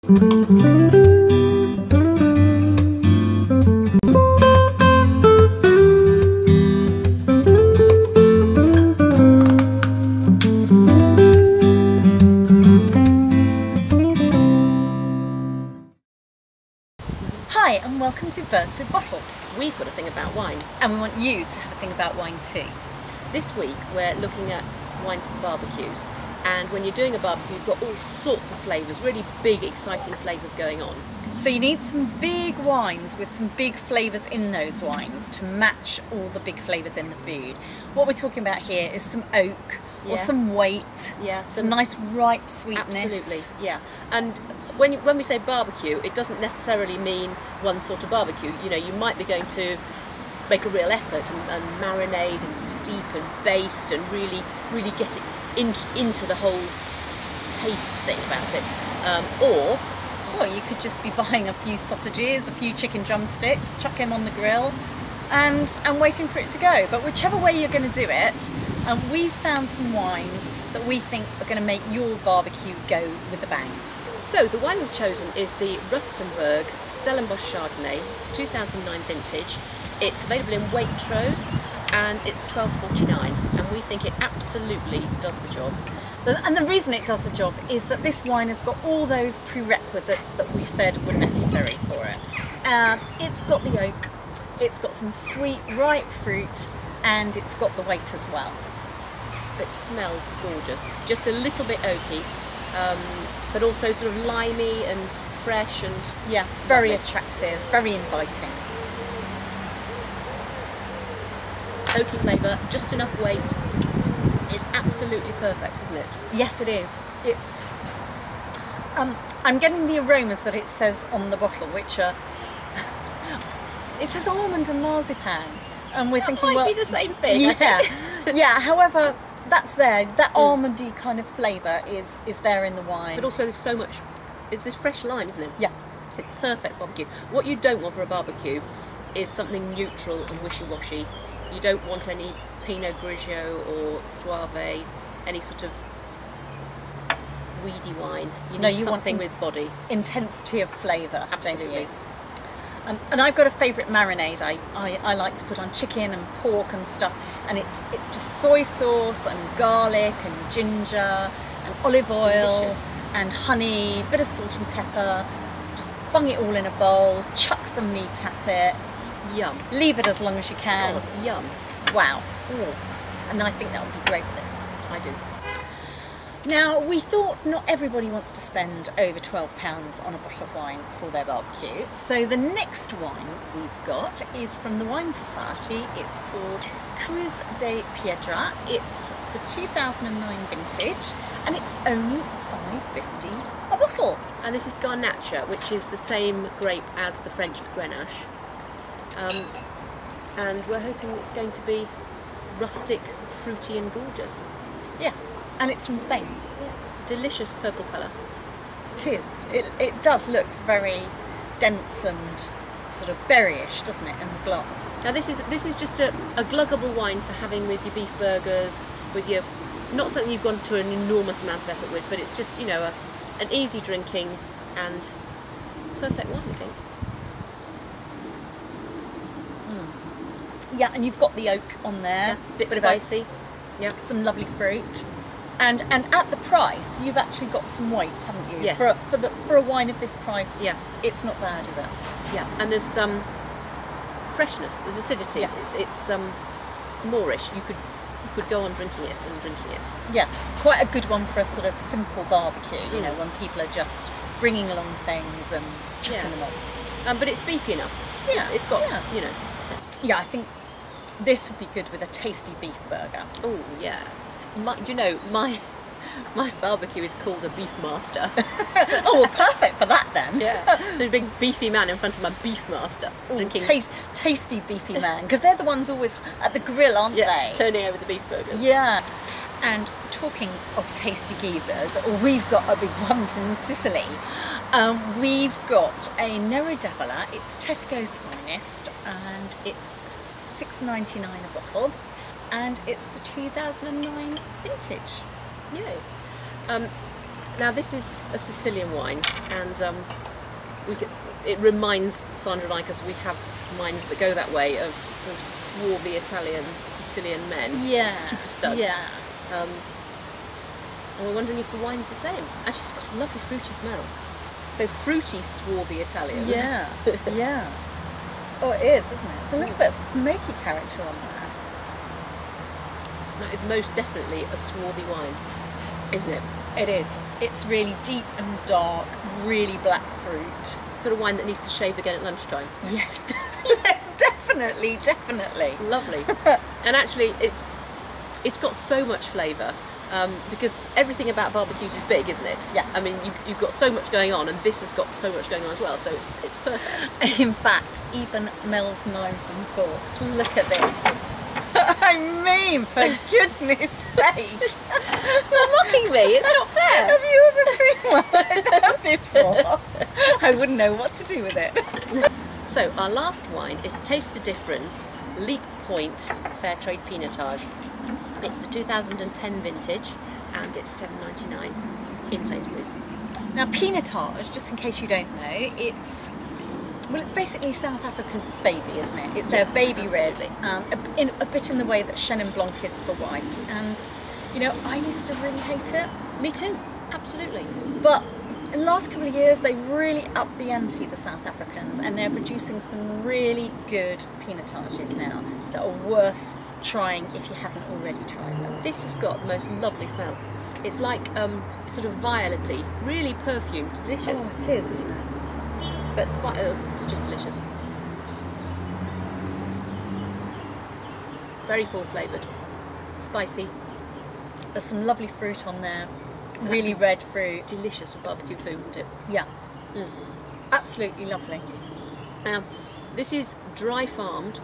Hi and welcome to Birds with Bottle. We've got a thing about wine, And we want you to have a thing about wine too. This week we're looking at wines for barbecues, and when you're doing a barbecue you've got all sorts of flavours, really big exciting flavours going on. So you need some big wines with some big flavours in those wines to match all the big flavours in the food. What we're talking about here is some oak or some weight, some nice ripe sweetness. Absolutely, yeah. And when we say barbecue, it doesn't necessarily mean one sort of barbecue. You know, you might be going to make a real effort and marinade and steep and baste and really get it into the whole taste thing about it. Or you could just be buying a few sausages, a few chicken drumsticks, chuck them on the grill and waiting for it to go. But whichever way you're going to do it, we've found some wines that we think are going to make your barbecue go with a bang. So the wine we've chosen is the Rustenburg Stellenbosch Chardonnay. It's the 2009 vintage. It's available in Waitrose and it's $12.49, and we think it absolutely does the job. And the reason it does the job is that this wine has got all those prerequisites that we said were necessary for it. It's got the oak, it's got some sweet ripe fruit, and it's got the weight as well. It smells gorgeous, just a little bit oaky. But also sort of limey and fresh and very attractive, very inviting. Oaky flavour, just enough weight. It's absolutely perfect, isn't it? Yes, it is. It's. I'm getting the aromas that it says on the bottle, which are. It says almond and marzipan, and we're thinking, might be the same thing. Yeah, yeah. However, that's there. That almondy kind of flavour is there in the wine. But also there's so much. It's this fresh lime, isn't it? Yeah. It's perfect for barbecue. What you don't want for a barbecue is something neutral and wishy-washy. You don't want any Pinot Grigio or Soave, any sort of weedy wine. You need something with body. Intensity of flavour. Absolutely. Don't you? And I've got a favourite marinade I like to put on chicken and pork and stuff, and it's just soy sauce and garlic and ginger and olive oil. Delicious. And honey, bit of salt and pepper. Just bung it all in a bowl, chuck some meat at it. Yum. Leave it as long as you can. Oh, yum. Wow. Ooh. And I think that would be great with this. I do. Now, we thought not everybody wants to spend over £12 on a bottle of wine for their barbecue. So the next wine we've got is from the Wine Society. It's called Cruz de Piedra. It's the 2009 vintage and it's only $5.50 a bottle. And this is Garnacha, which is the same grape as the French Grenache. And we're hoping it's going to be rustic, fruity and gorgeous. Yeah, and it's from Spain. Yeah. Delicious purple colour. It is. It does look very dense and sort of berryish, doesn't it, in the glass? Now this is just a gluggable wine for having with your beef burgers, with your, not something you've gone to an enormous amount of effort with, but it's just, you know, an easy drinking and perfect wine, I think. Yeah, and you've got the oak on there. Yeah, bit spicy. Yeah, some lovely fruit. And at the price, you've actually got some weight, haven't you? Yes. For a wine of this price, yeah, it's not bad, is it? Yeah, and there's some freshness. There's acidity. Yeah. It's moreish. You could go on drinking it. Yeah, quite a good one for a sort of simple barbecue. You know, when people are just bringing along things and chucking them on. But it's beefy enough. Yeah, it's got you know. Yeah, I think this would be good with a tasty beef burger. Oh yeah. Do you know, my barbecue is called a beef master. Oh, well, perfect for that then. Yeah. So a big beefy man in front of my beef master. Ooh, drinking tasty beefy man, because they're the ones always at the grill, aren't they? Turning over the beef burgers. Yeah. And talking of tasty geezers, we've got a big one from Sicily. We've got a Nero d'Avola. It's Tesco's finest, and it's $6.99 a bottle, and it's the 2009 vintage. Yeah. Now this is a Sicilian wine, and it reminds Sandra and I, because we have minds that go that way, of sort of swarthy Italian Sicilian men, Yeah. super studs. Yeah. And we're wondering if the wine's the same. Actually, it's got a lovely fruity smell. So fruity, swarthy Italians. Yeah. Yeah. Oh, it is, isn't it? It's a little bit of smoky character on there. That is most definitely a swarthy wine, isn't it? It is. It's really deep and dark, really black fruit. Sort of wine that needs to shave again at lunchtime. Yes, yes, definitely, definitely. Lovely. And actually, it's got so much flavour, because everything about barbecues is big, isn't it? Yeah. I mean, you've got so much going on, and this has got so much going on as well, so it's perfect. In fact, even Mel's knives and forks. Look at this. I mean, for goodness sake. You're mocking me, it's not fair. Have you ever seen one like that before? I wouldn't know what to do with it. So, our last wine is Taste the Difference Leap Point Fairtrade Pinotage. It's the 2010 vintage, and it's $7.99 in Sainsbury's. Now, Pinotage, just in case you don't know, it's basically South Africa's baby, isn't it? It's their baby absolutely. red, a bit in the way that Chenin Blanc is for white. And, you know, I used to really hate it. Me too, absolutely. But in the last couple of years, they've really upped the ante, the South Africans, and they're producing some really good Pinotages now that are worth trying if you haven't already tried them. This has got the most lovely smell. It's like sort of violety, really perfumed, delicious. Oh, it is, isn't it? But it's just delicious. Very full flavoured, spicy, There's some lovely fruit on there, really red fruit. delicious for barbecue food, isn't it? Yeah, absolutely lovely. Now, this is dry farmed,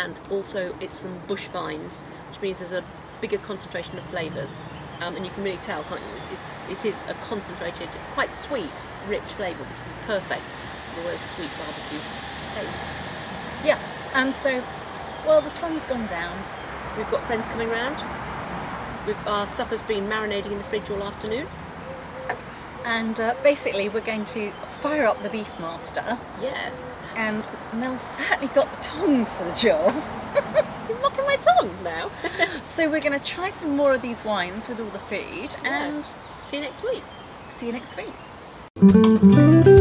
and also it's from bush vines, which means there's a bigger concentration of flavours. And you can really tell, can't you? It is a concentrated, quite sweet, rich flavour, which would be perfect for those sweet barbecue tastes. Yeah, and so, well, the sun's gone down. We've got friends coming round. Our supper's been marinating in the fridge all afternoon. And basically we're going to fire up the Beefmaster, Yeah. and Mel's certainly got the tongs for the job. You're mocking my tongs now. So we're going to try some more of these wines with all the food, and See you next week. see you next week.